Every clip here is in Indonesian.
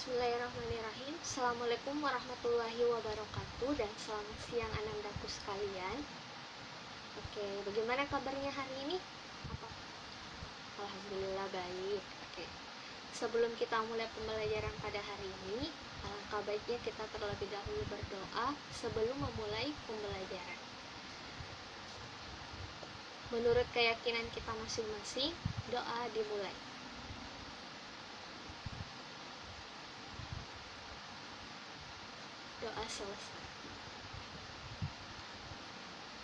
Bismillahirrahmanirrahim. Assalamualaikum warahmatullahi wabarakatuh dan selamat siang anandaku sekalian. Oke, bagaimana kabarnya hari ini? Alhamdulillah baik. Oke. Sebelum kita mulai pembelajaran pada hari ini, alangkah baiknya kita terlebih dahulu berdoa sebelum memulai pembelajaran. Menurut keyakinan kita masing-masing, doa dimulai. Doa selesai.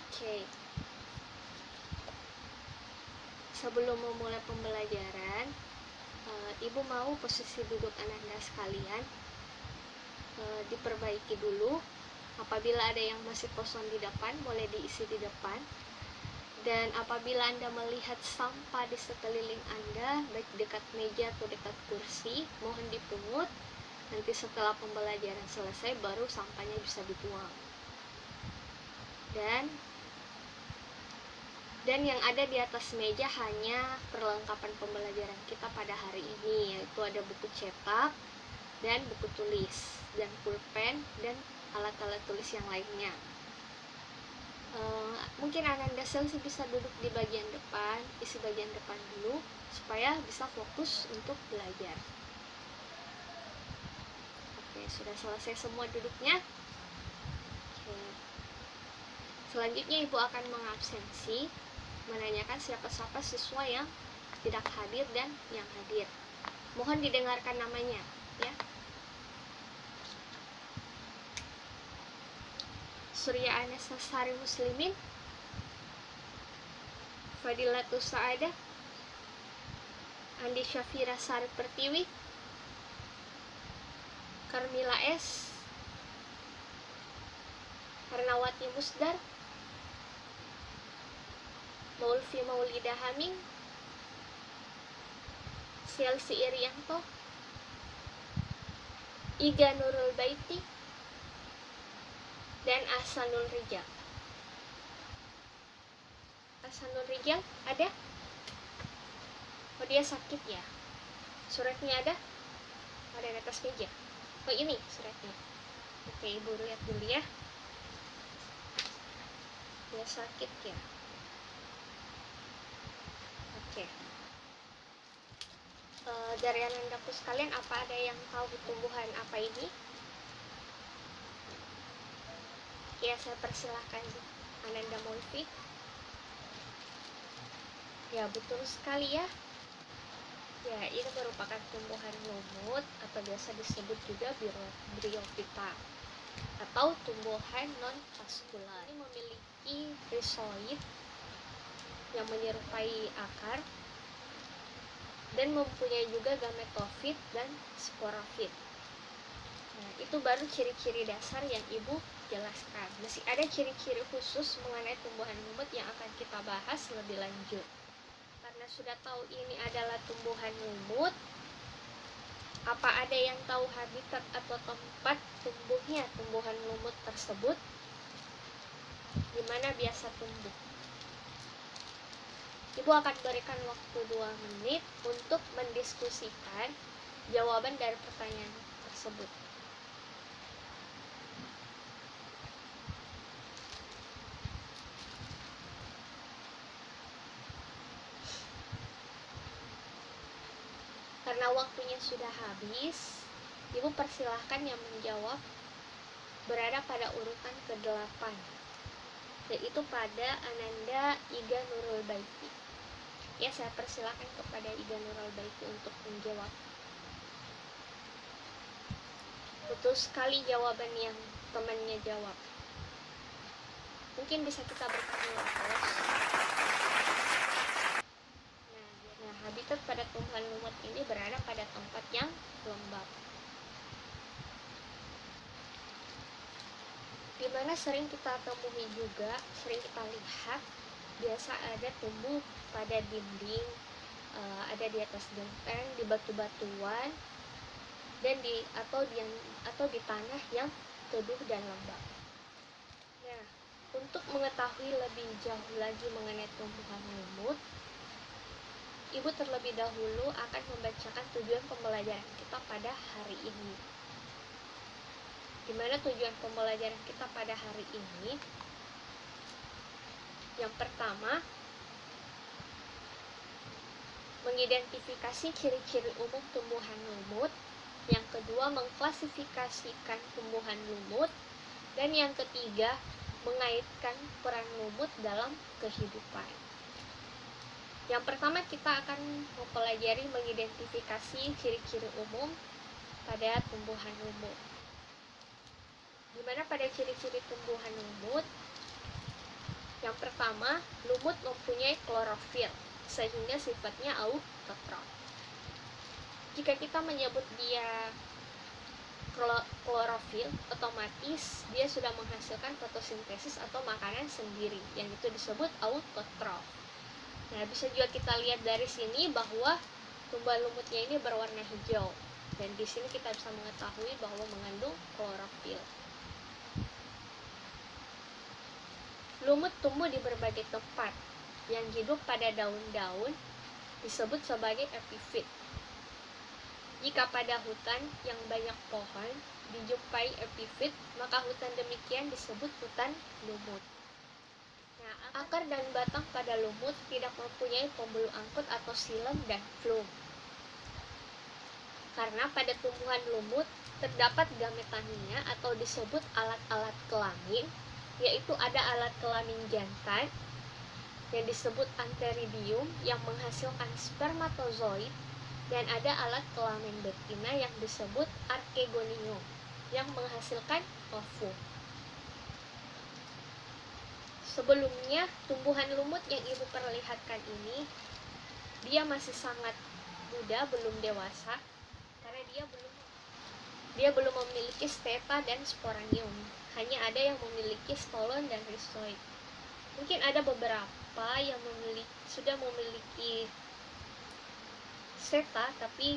Oke. Sebelum memulai pembelajaran, Ibu mau posisi duduk Ananda sekalian diperbaiki dulu. Apabila ada yang masih kosong di depan, boleh diisi di depan. Dan apabila Anda melihat sampah di sekeliling Anda, baik dekat meja atau dekat kursi, mohon dipungut. Nanti setelah pembelajaran selesai, baru sampahnya bisa dibuang. Dan yang ada di atas meja hanya perlengkapan pembelajaran kita pada hari ini, yaitu ada buku cetak dan buku tulis dan pulpen dan alat-alat tulis yang lainnya. Mungkin Ananda bisa duduk di bagian depan, isi bagian depan dulu supaya bisa fokus untuk belajar. Oke, sudah selesai semua duduknya. Oke. Selanjutnya Ibu akan mengabsensi, menanyakan siapa-siapa siswa yang tidak hadir dan yang hadir. Mohon didengarkan namanya, ya. Surya Anessa Sari Muslimin, Fadilatus Sa'adah, Andi Syafira Sari Pertiwi, Karmila S, Harnawati Musdar, Maulvi Maulida Haming, Sialsi Irianto, Iga Nurul Baiti, dan Ahsanul Rijal. Ahsanul Rijal ada? Oh, dia sakit ya? Suratnya ada? Ada di atas meja. Oh, ini suratnya. Oke, Ibu lihat dulu ya. Dia sakit ya? Oke. Dari anandaku sekalian, apa ada yang tahu tumbuhan apa ini? Ya, saya persilahkan Ananda Maulvi. Ya, betul sekali ya. Ya, ini merupakan tumbuhan lumut atau biasa disebut juga bryophyta atau tumbuhan non-vaskular. Ini memiliki rizoid yang menyerupai akar dan mempunyai juga gametofit dan sporofit. Nah, itu baru ciri-ciri dasar yang Ibu jelaskan. Masih ada ciri-ciri khusus mengenai tumbuhan lumut yang akan kita bahas lebih lanjut. Karena sudah tahu ini adalah tumbuhan lumut, apa ada yang tahu habitat atau tempat tumbuhnya tumbuhan lumut tersebut? Di mana biasa tumbuh? Ibu akan berikan waktu 2 menit untuk mendiskusikan jawaban dari pertanyaan tersebut. Karena waktunya sudah habis, Ibu persilahkan yang menjawab berada pada urutan ke-8, yaitu pada Ananda Iga Nurul Baiti. Ya, saya persilahkan kepada Iga Nurul Baiti untuk menjawab. Betul sekali jawaban yang temannya jawab. Mungkin bisa kita bertanya terus. Nah, habitat pada tumbuhan lumut ini berada pada tempat yang lembab. Dimana sering kita temui juga, sering kita lihat, biasa ada tumbuh pada dinding, ada di atas genteng, di batu-batuan, dan atau di tanah yang teduh dan lembab. Nah, untuk mengetahui lebih jauh lagi mengenai tumbuhan lumut, Ibu terlebih dahulu akan membacakan tujuan pembelajaran kita pada hari ini. Di mana tujuan pembelajaran kita pada hari ini? Yang pertama, mengidentifikasi ciri-ciri umum tumbuhan lumut. Yang kedua, mengklasifikasikan tumbuhan lumut. Dan yang ketiga, mengaitkan peran lumut dalam kehidupan. Yang pertama, kita akan mempelajari mengidentifikasi ciri-ciri umum pada tumbuhan lumut. Di mana pada ciri-ciri tumbuhan lumut, yang pertama, lumut mempunyai klorofil, sehingga sifatnya autotrof. Jika kita menyebut dia klorofil, otomatis dia sudah menghasilkan fotosintesis atau makanan sendiri, yang itu disebut autotrof. Nah, bisa juga kita lihat dari sini bahwa tumbuhan lumutnya ini berwarna hijau, dan di sini kita bisa mengetahui bahwa mengandung klorofil. Lumut tumbuh di berbagai tempat. Yang hidup pada daun-daun disebut sebagai epifit. Jika pada hutan yang banyak pohon dijumpai epifit, maka hutan demikian disebut hutan lumut. Nah, akar dan batang pada lumut tidak mempunyai pembuluh angkut atau silem dan flum. Karena pada tumbuhan lumut terdapat gametania atau disebut alat-alat kelamin, yaitu ada alat kelamin jantan yang disebut antheridium yang menghasilkan spermatozoid, dan ada alat kelamin betina yang disebut archegonium yang menghasilkan ovum. Sebelumnya, tumbuhan lumut yang ibu perlihatkan ini, dia masih sangat muda, belum dewasa, karena dia belum memiliki steta dan sporanium. Hanya ada yang memiliki stolon dan rhizoid. Mungkin ada beberapa yang sudah memiliki steta, tapi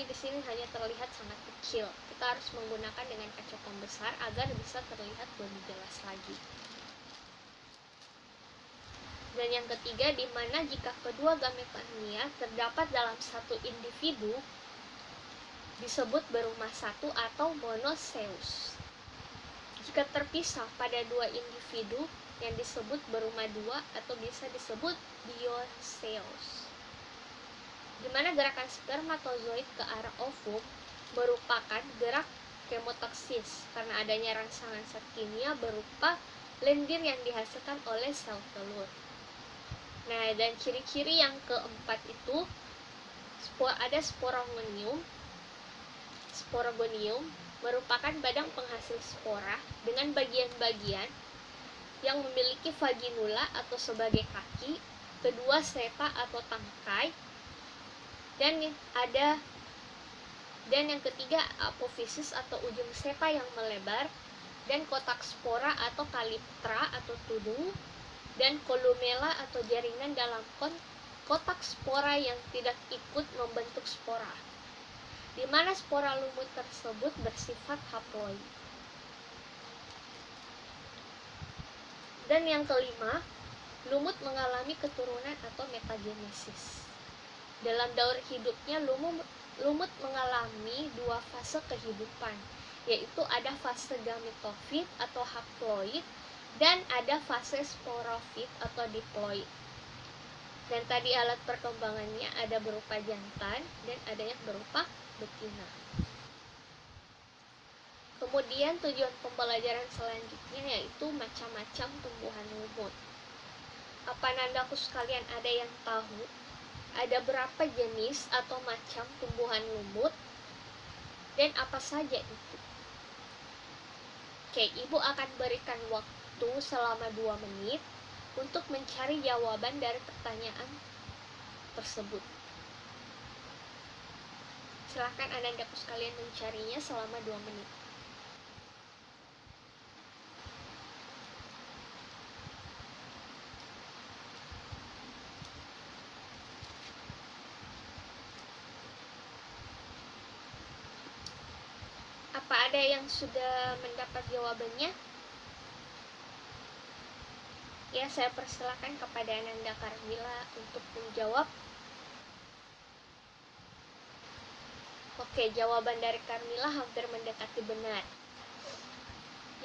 di sini hanya terlihat sangat kecil. Kita harus menggunakan dengan kaca pembesar agar bisa terlihat lebih jelas lagi. Dan yang ketiga, di mana jika kedua gametania terdapat dalam satu individu, disebut berumah satu atau monoseus. Jika terpisah pada dua individu, yang disebut berumah dua atau bisa disebut dioseus. Di mana gerakan spermatozoid ke arah ovum merupakan gerak kemotoksis karena adanya rangsangan zat kimia berupa lendir yang dihasilkan oleh sel telur. Nah, dan ciri-ciri yang keempat itu ada sporogonium. Sporogonium merupakan badan penghasil spora dengan bagian-bagian yang memiliki vaginula atau sebagai kaki, kedua seta atau tangkai, dan yang ketiga apofisis atau ujung seta yang melebar, dan kotak spora atau kaliptra atau tudung, dan kolumela atau jaringan dalam kotak spora yang tidak ikut membentuk spora, di mana spora lumut tersebut bersifat haploid. Dan yang kelima, lumut mengalami keturunan atau metagenesis. Dalam daur hidupnya, lumut mengalami dua fase kehidupan, yaitu ada fase gametofit atau haploid dan ada fase sporofit atau diploid. Dan tadi alat perkembangannya ada berupa jantan dan ada yang berupa betina. Kemudian tujuan pembelajaran selanjutnya yaitu macam-macam tumbuhan lumut. Apa nandaku sekalian ada yang tahu ada berapa jenis atau macam tumbuhan lumut dan apa saja itu? Oke, ibu akan berikan waktu selama 2 menit untuk mencari jawaban dari pertanyaan tersebut. Silakan anandaku sekalian mencarinya selama 2 menit. Apa ada yang sudah mendapat jawabannya? Ya, saya persilakan kepada Ananda Karmila untuk menjawab. Oke, jawaban dari Karmila hampir mendekati benar.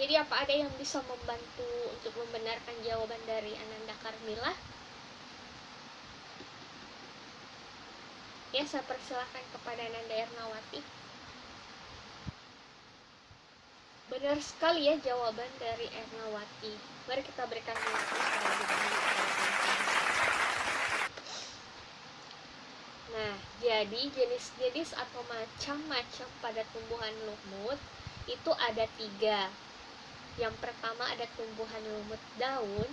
Jadi apa ada yang bisa membantu untuk membenarkan jawaban dari Ananda Karmila? Ya, saya persilakan kepada Ananda Ernawati. Benar sekali ya jawaban dari Ernawati. Mari kita berikan pengakuan terlebih dahulu. Nah, jadi jenis-jenis atau macam-macam pada tumbuhan lumut itu ada 3. Yang pertama ada tumbuhan lumut daun,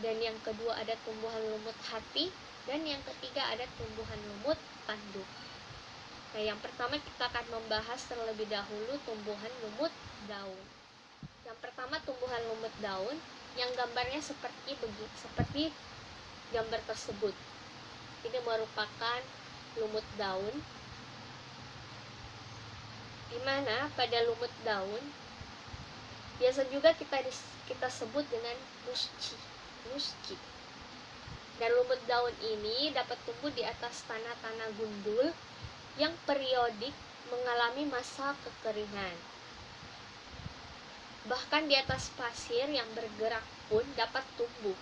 dan yang kedua ada tumbuhan lumut hati, dan yang ketiga ada tumbuhan lumut tanduk. Nah, yang pertama kita akan membahas terlebih dahulu tumbuhan lumut daun. Yang pertama tumbuhan lumut daun yang gambarnya seperti gambar tersebut. Ini merupakan lumut daun, di mana pada lumut daun biasa juga kita sebut dengan musci. Dan lumut daun ini dapat tumbuh di atas tanah-tanah gundul yang periodik mengalami masa kekeringan. Bahkan di atas pasir yang bergerak pun dapat tumbuh.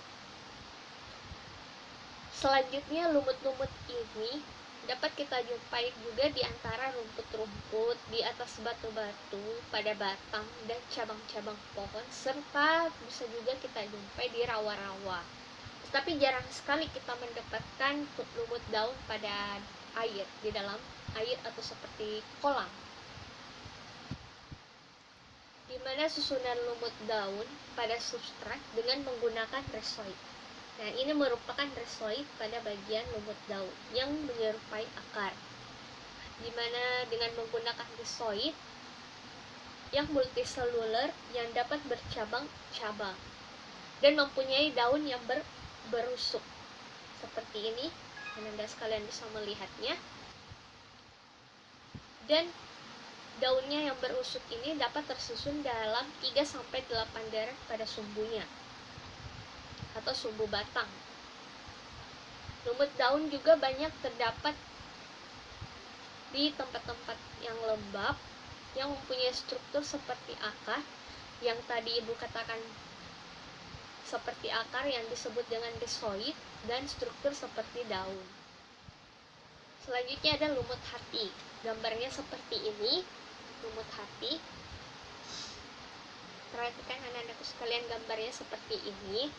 Selanjutnya, lumut-lumut ini dapat kita jumpai juga di antara rumput-rumput, di atas batu-batu, pada batang dan cabang-cabang pohon, serta bisa juga kita jumpai di rawa-rawa. Tetapi jarang sekali kita mendapatkan lumut daun pada air, di dalam air atau seperti kolam, di mana susunan lumut daun pada substrat dengan menggunakan rhizoid. Nah, ini merupakan rhizoid pada bagian lumut daun yang menyerupai akar, di mana dengan menggunakan rhizoid yang multiseluler yang dapat bercabang-cabang dan mempunyai daun yang berusuk. Seperti ini, Anda sekalian bisa melihatnya. Dan daunnya yang berusuk ini dapat tersusun dalam 3-8 deret pada sumbunya atau sumbu batang. Lumut daun juga banyak terdapat di tempat-tempat yang lembab yang mempunyai struktur seperti akar, yang tadi Ibu katakan seperti akar yang disebut dengan rhizoid, dan struktur seperti daun. Selanjutnya ada lumut hati. Gambarnya seperti ini, lumut hati. Perhatikan anak-anakku sekalian, gambarnya seperti ini.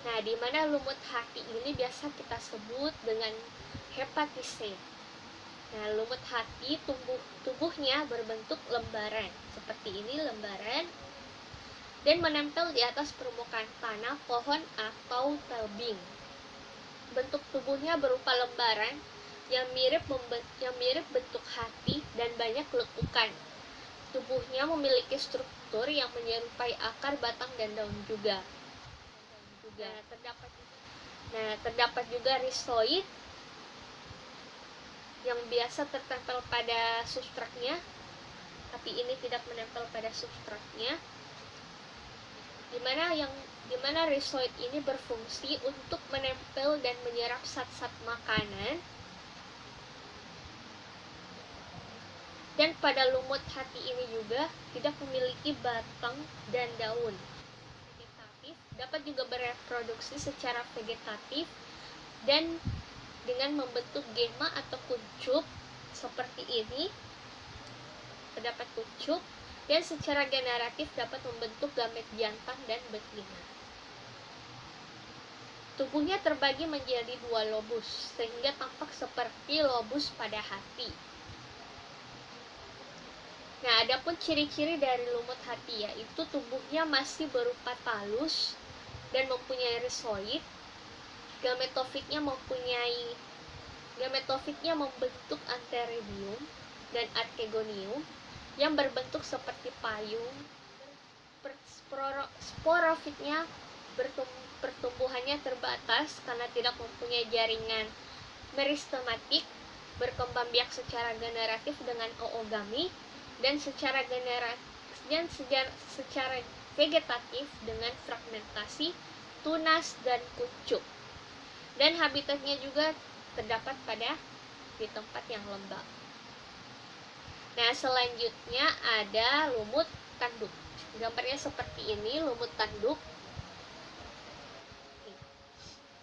Nah, di mana lumut hati ini biasa kita sebut dengan hepatise. Nah, lumut hati tubuhnya berbentuk lembaran. Seperti ini lembaran. Dan menempel di atas permukaan tanah, pohon, atau tebing. Bentuk tubuhnya berupa lembaran yang mirip bentuk hati dan banyak lekukan. Tubuhnya memiliki struktur yang menyerupai akar, batang, dan daun juga. Terdapat juga rhizoid yang biasa tertempel pada substratnya, tapi ini tidak menempel pada substratnya. Di mana rhizoid ini berfungsi untuk menempel dan menyerap zat-zat makanan. Dan pada lumut hati ini juga tidak memiliki batang dan daun. Dapat juga bereproduksi secara vegetatif dan dengan membentuk gema atau kuncup seperti ini. Terdapat kuncup, dan secara generatif dapat membentuk gamet jantan dan betina. Tubuhnya terbagi menjadi 2 lobus, sehingga tampak seperti lobus pada hati. Nah, adapun ciri-ciri dari lumut hati yaitu tubuhnya masih berupa talus dan mempunyai rhizoid. Gametofitnya membentuk antheridium dan archegonium yang berbentuk seperti payung. Sporofitnya pertumbuhannya terbatas karena tidak mempunyai jaringan meristematik, berkembang biak secara generatif dengan oogami, dan secara vegetatif dengan fragmentasi tunas dan kuncup. Dan habitatnya juga terdapat di tempat yang lembab. Nah, selanjutnya ada lumut tanduk. Gambarnya seperti ini, lumut tanduk.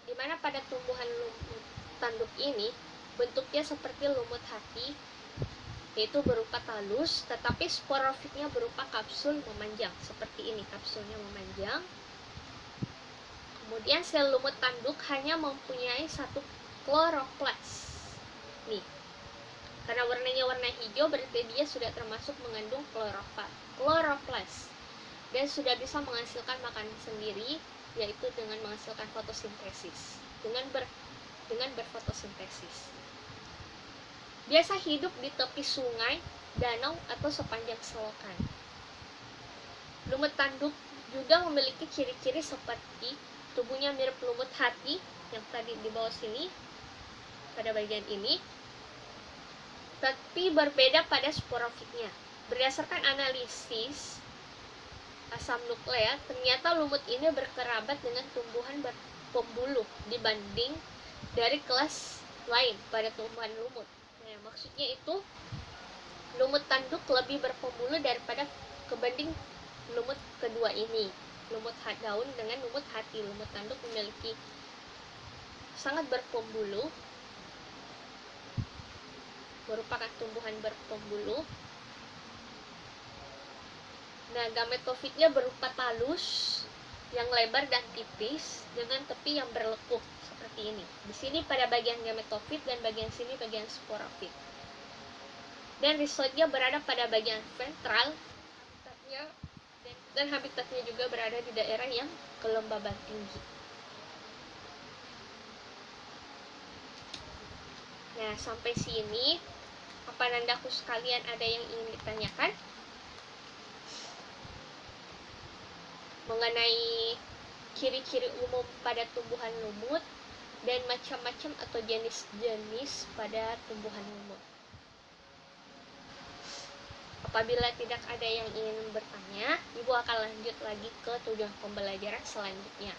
Dimana pada tumbuhan lumut tanduk ini bentuknya seperti lumut hati, yaitu berupa talus, tetapi sporofitnya berupa kapsul memanjang. Seperti ini, kapsulnya memanjang. Kemudian sel lumut tanduk hanya mempunyai satu kloroplas. Nih, karena warnanya warna hijau berarti dia sudah termasuk mengandung kloroplas dan sudah bisa menghasilkan makanan sendiri, yaitu dengan menghasilkan fotosintesis, dengan berfotosintesis. Biasa hidup di tepi sungai, danau, atau sepanjang selokan. Lumut tanduk juga memiliki ciri-ciri seperti tubuhnya mirip lumut hati yang tadi di bawah sini pada bagian ini, tapi berbeda pada sporofitnya. Berdasarkan analisis asam nukleat, ternyata lumut ini berkerabat dengan tumbuhan berpembuluh dibanding dari kelas lain pada tumbuhan lumut. Nah, maksudnya itu lumut tanduk lebih berpembuluh daripada kebanding lumut kedua ini, lumut daun dengan lumut hati. Lumut tanduk memiliki sangat berpembuluh, merupakan tumbuhan berpembuluh. Nah, gametofitnya berupa talus yang lebar dan tipis dengan tepi yang berlekup seperti ini. Di sini pada bagian gametofit dan bagian sini bagian sporofit. Dan rizotnya berada pada bagian ventral dan habitatnya juga berada di daerah yang kelembaban tinggi. Nah, sampai sini apa nandaku sekalian ada yang ingin ditanyakan mengenai ciri-ciri umum pada tumbuhan lumut dan macam-macam atau jenis-jenis pada tumbuhan lumut? Apabila tidak ada yang ingin bertanya, Ibu akan lanjut lagi ke tujuan pembelajaran selanjutnya,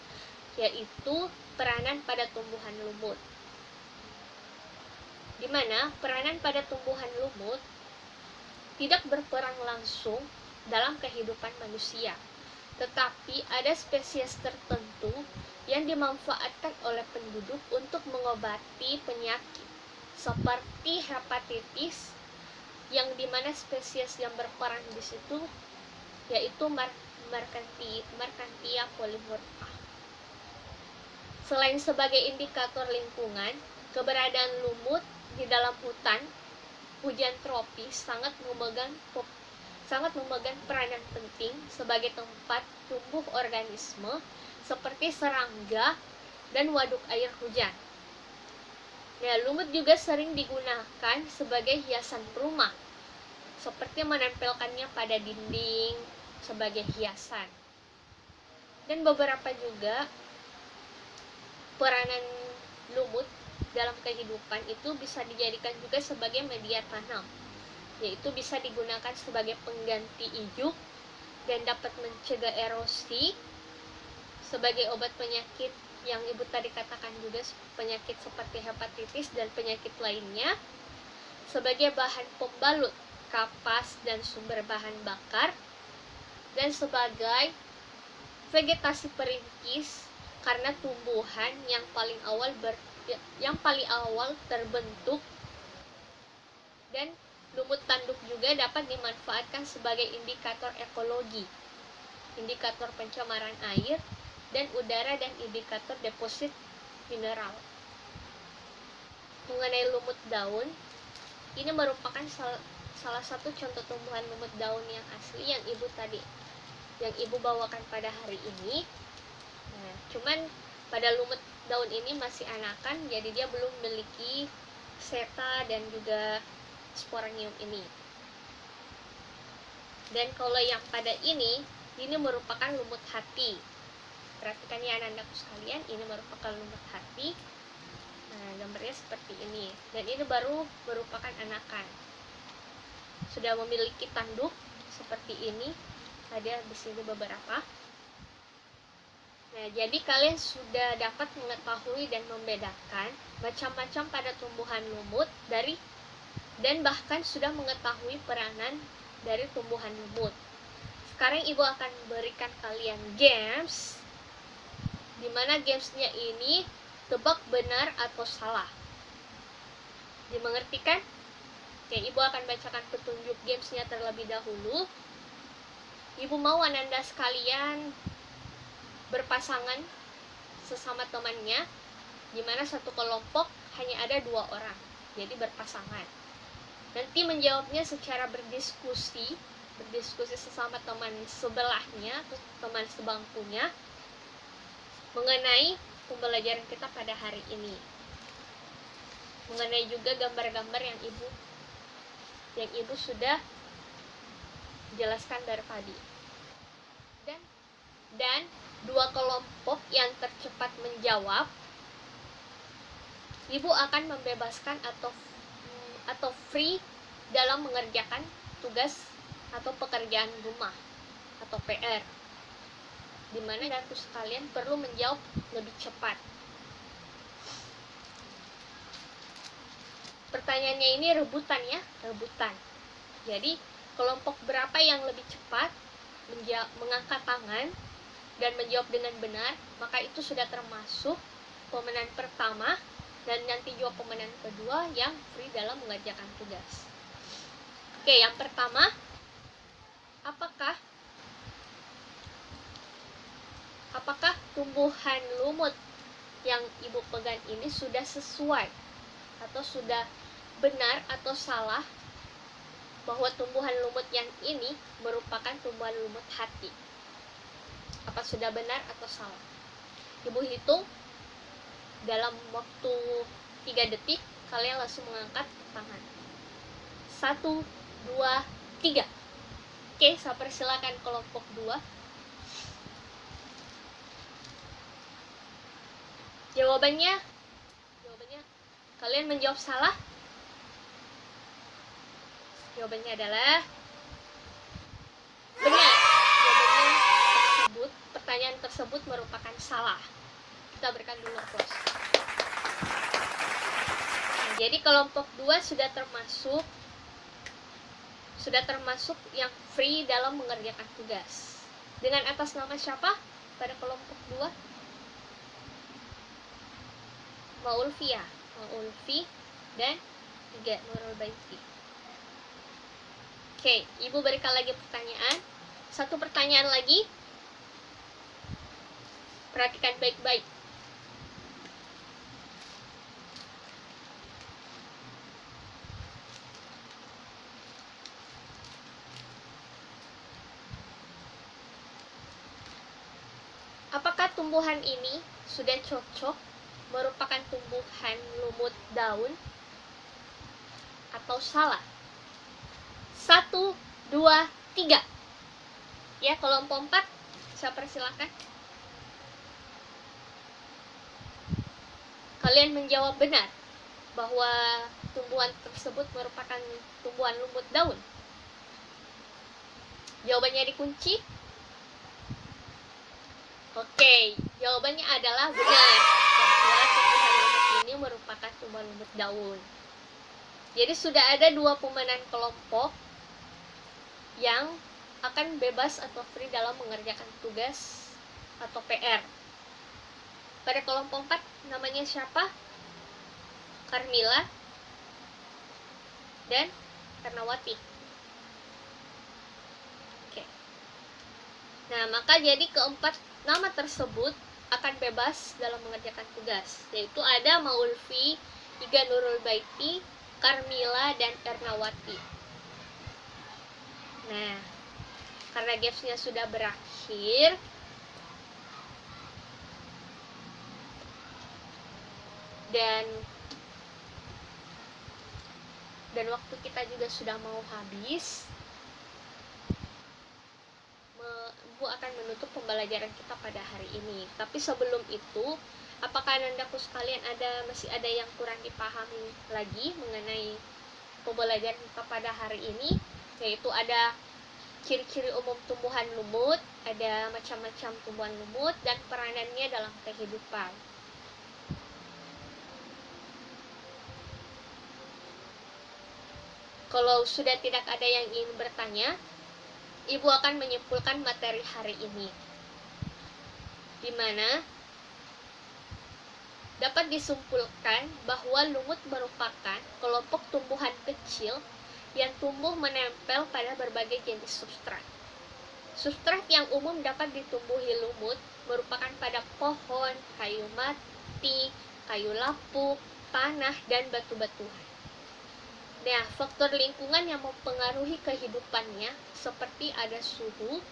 yaitu peranan pada tumbuhan lumut. Di mana peranan pada tumbuhan lumut tidak berperan langsung dalam kehidupan manusia, tetapi ada spesies tertentu yang dimanfaatkan oleh penduduk untuk mengobati penyakit seperti hepatitis, yang dimana spesies yang berperan di situ yaitu Mercantia polymorpha. Selain sebagai indikator lingkungan, keberadaan lumut di dalam hujan tropis sangat memegang peranan penting sebagai tempat tumbuh organisme seperti serangga dan waduk air hujan. Nah, lumut juga sering digunakan sebagai hiasan rumah, seperti menempelkannya pada dinding sebagai hiasan. Dan beberapa juga peranan lumut dalam kehidupan itu bisa dijadikan juga sebagai media tanam, yaitu bisa digunakan sebagai pengganti ijuk dan dapat mencegah erosi, sebagai obat penyakit yang Ibu tadi katakan juga, penyakit seperti hepatitis dan penyakit lainnya, sebagai bahan pembalut kapas dan sumber bahan bakar, dan sebagai vegetasi perintis karena tumbuhan yang paling awal terbentuk. Dan lumut tanduk juga dapat dimanfaatkan sebagai indikator ekologi, indikator pencemaran air dan udara, dan indikator deposit mineral. Mengenai lumut daun, ini merupakan salah satu contoh tumbuhan lumut daun yang asli yang Ibu bawakan pada hari ini. Nah, cuman pada lumut daun ini masih anakan, jadi dia belum memiliki seta dan juga sporanium ini. Dan kalau yang pada ini merupakan lumut hati. Perhatikan ya anandaku sekalian, ini merupakan lumut hati. Nah, gambarnya seperti ini. Dan ini baru merupakan anakan. Sudah memiliki tanduk seperti ini, ada di sini beberapa. Nah, jadi kalian sudah dapat mengetahui dan membedakan macam-macam pada tumbuhan lumut dan bahkan sudah mengetahui peranan dari tumbuhan lumut. Sekarang Ibu akan berikan kalian games, di mana gamesnya ini tebak benar atau salah. Dimengerti kan? Oke, Ibu akan bacakan petunjuk gamesnya terlebih dahulu. Ibu mau Ananda sekalian berpasangan sesama temannya, di mana satu kelompok hanya ada 2 orang, jadi berpasangan. Nanti menjawabnya secara berdiskusi sesama teman sebelahnya atau teman sebangkunya mengenai pembelajaran kita pada hari ini, mengenai juga gambar-gambar yang ibu sudah jelaskan dari tadi. Dan 2 kelompok yang tercepat menjawab, ibu akan membebaskan atau free dalam mengerjakan tugas atau pekerjaan rumah atau PR, di mana Andaku sekalian perlu menjawab lebih cepat. Pertanyaannya ini rebutan ya, rebutan. Jadi kelompok berapa yang lebih cepat mengangkat tangan dan menjawab dengan benar, maka itu sudah termasuk pemenang pertama, dan nanti juga pemenang kedua yang free dalam mengerjakan tugas. Oke, yang pertama, apakah tumbuhan lumut yang ibu pegang ini sudah sesuai atau sudah benar atau salah bahwa tumbuhan lumut yang ini merupakan tumbuhan lumut hati? Apa sudah benar atau salah? Ibu hitung dalam waktu 3 detik, kalian langsung mengangkat tangan. 1, 2, 3. Oke, saya persilakan kelompok 2. Jawabannya kalian menjawab salah. Jawabannya adalah benar. Pertanyaan tersebut merupakan salah. Kita berikan dulu applause. Nah, jadi kelompok 2 sudah termasuk yang free dalam mengerjakan tugas. Dengan atas nama siapa pada kelompok 2? Maulfi dan 3 Nurul Baiti. Oke, ibu berikan lagi pertanyaan. 1 pertanyaan lagi. Perhatikan baik-baik. Apakah tumbuhan ini sudah cocok merupakan tumbuhan lumut daun atau salah? 1, 2, 3. Ya, kelompok 4, saya persilakan. Kalian menjawab benar bahwa tumbuhan tersebut merupakan tumbuhan lumut daun. Jawabannya dikunci. Oke, jawabannya adalah benar bahwa tumbuhan lumut ini merupakan tumbuhan lumut daun. Jadi sudah ada 2 pemenang kelompok yang akan bebas atau free dalam mengerjakan tugas atau PR. Pada kelompok 4 namanya siapa? Karmila dan Karnawati. Oke. Nah, maka jadi keempat nama tersebut akan bebas dalam mengerjakan tugas, yaitu ada Maulfi, 3 Nurul Baiti, Karmila, dan Ernawati. Nah, karena gamesnya sudah berakhir, dan waktu kita juga sudah mau habis, Bu akan menutup pembelajaran kita pada hari ini. Tapi sebelum itu, apakah Anandaku sekalian masih ada yang kurang dipahami lagi mengenai pembelajaran kita pada hari ini? Yaitu ada ciri-ciri umum tumbuhan lumut, ada macam-macam tumbuhan lumut dan peranannya dalam kehidupan. Kalau sudah tidak ada yang ingin bertanya, Ibu akan menyimpulkan materi hari ini, di mana dapat disimpulkan bahwa lumut merupakan kelompok tumbuhan kecil yang tumbuh menempel pada berbagai jenis substrat. Substrat yang umum dapat ditumbuhi lumut merupakan pada pohon, kayu mati, kayu lapuk, tanah, dan batu-batuan. Nah, faktor lingkungan yang mempengaruhi kehidupannya seperti ada suhu,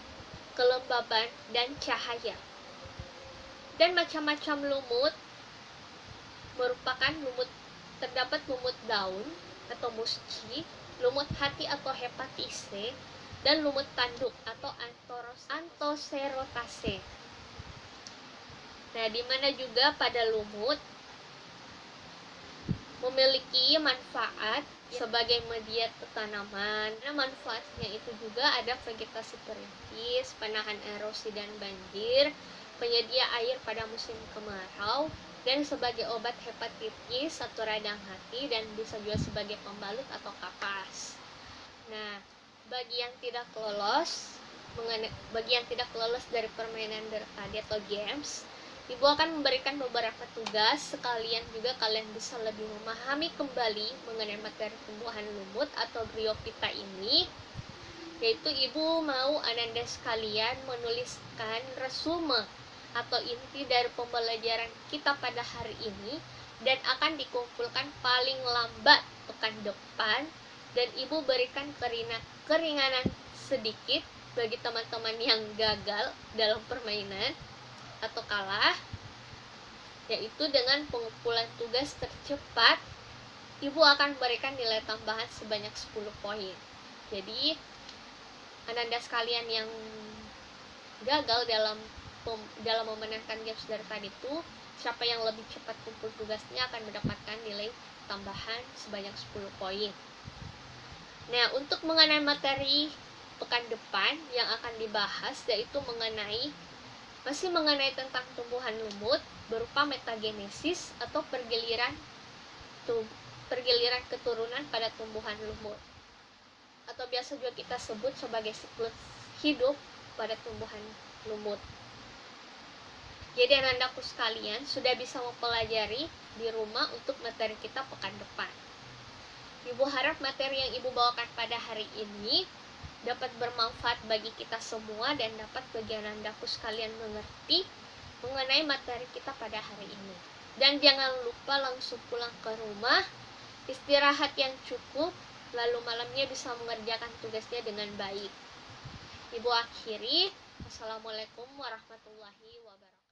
kelembaban, dan cahaya. Dan macam-macam lumut merupakan terdapat lumut daun atau musci, lumut hati atau hepatise, dan lumut tanduk atau Anthocerotase. Nah, di mana juga pada lumut memiliki manfaat sebagai media tanaman. Nah, manfaatnya itu juga ada vegetasi perintis, penahan erosi dan banjir, penyedia air pada musim kemarau, dan sebagai obat hepatitis atau radang hati, dan bisa juga sebagai pembalut atau kapas. Nah, bagi yang tidak lolos dari permainan tadi atau games, Ibu akan memberikan beberapa tugas, sekalian juga kalian bisa lebih memahami kembali mengenai materi tumbuhan lumut atau Bryophyta ini, yaitu Ibu mau Ananda sekalian menuliskan resume atau inti dari pembelajaran kita pada hari ini, dan akan dikumpulkan paling lambat pekan depan, dan Ibu berikan keringanan sedikit bagi teman-teman yang gagal dalam permainan atau kalah, yaitu dengan pengumpulan tugas tercepat Ibu akan memberikan nilai tambahan sebanyak 10 poin. Jadi Ananda sekalian yang gagal dalam memenangkan games dari tadi itu, siapa yang lebih cepat kumpul tugasnya akan mendapatkan nilai tambahan sebanyak 10 poin. Nah, untuk mengenai materi pekan depan yang akan dibahas, yaitu masih mengenai tentang tumbuhan lumut berupa metagenesis atau pergiliran keturunan pada tumbuhan lumut, atau biasa juga kita sebut sebagai siklus hidup pada tumbuhan lumut. Jadi anandaku sekalian sudah bisa mempelajari di rumah untuk materi kita pekan depan. Ibu harap materi yang Ibu bawakan pada hari ini dapat bermanfaat bagi kita semua dan dapat bagi anandaku sekalian mengerti mengenai materi kita pada hari ini. Dan jangan lupa langsung pulang ke rumah, istirahat yang cukup, lalu malamnya bisa mengerjakan tugasnya dengan baik. Ibu akhiri, Assalamualaikum warahmatullahi wabarakatuh.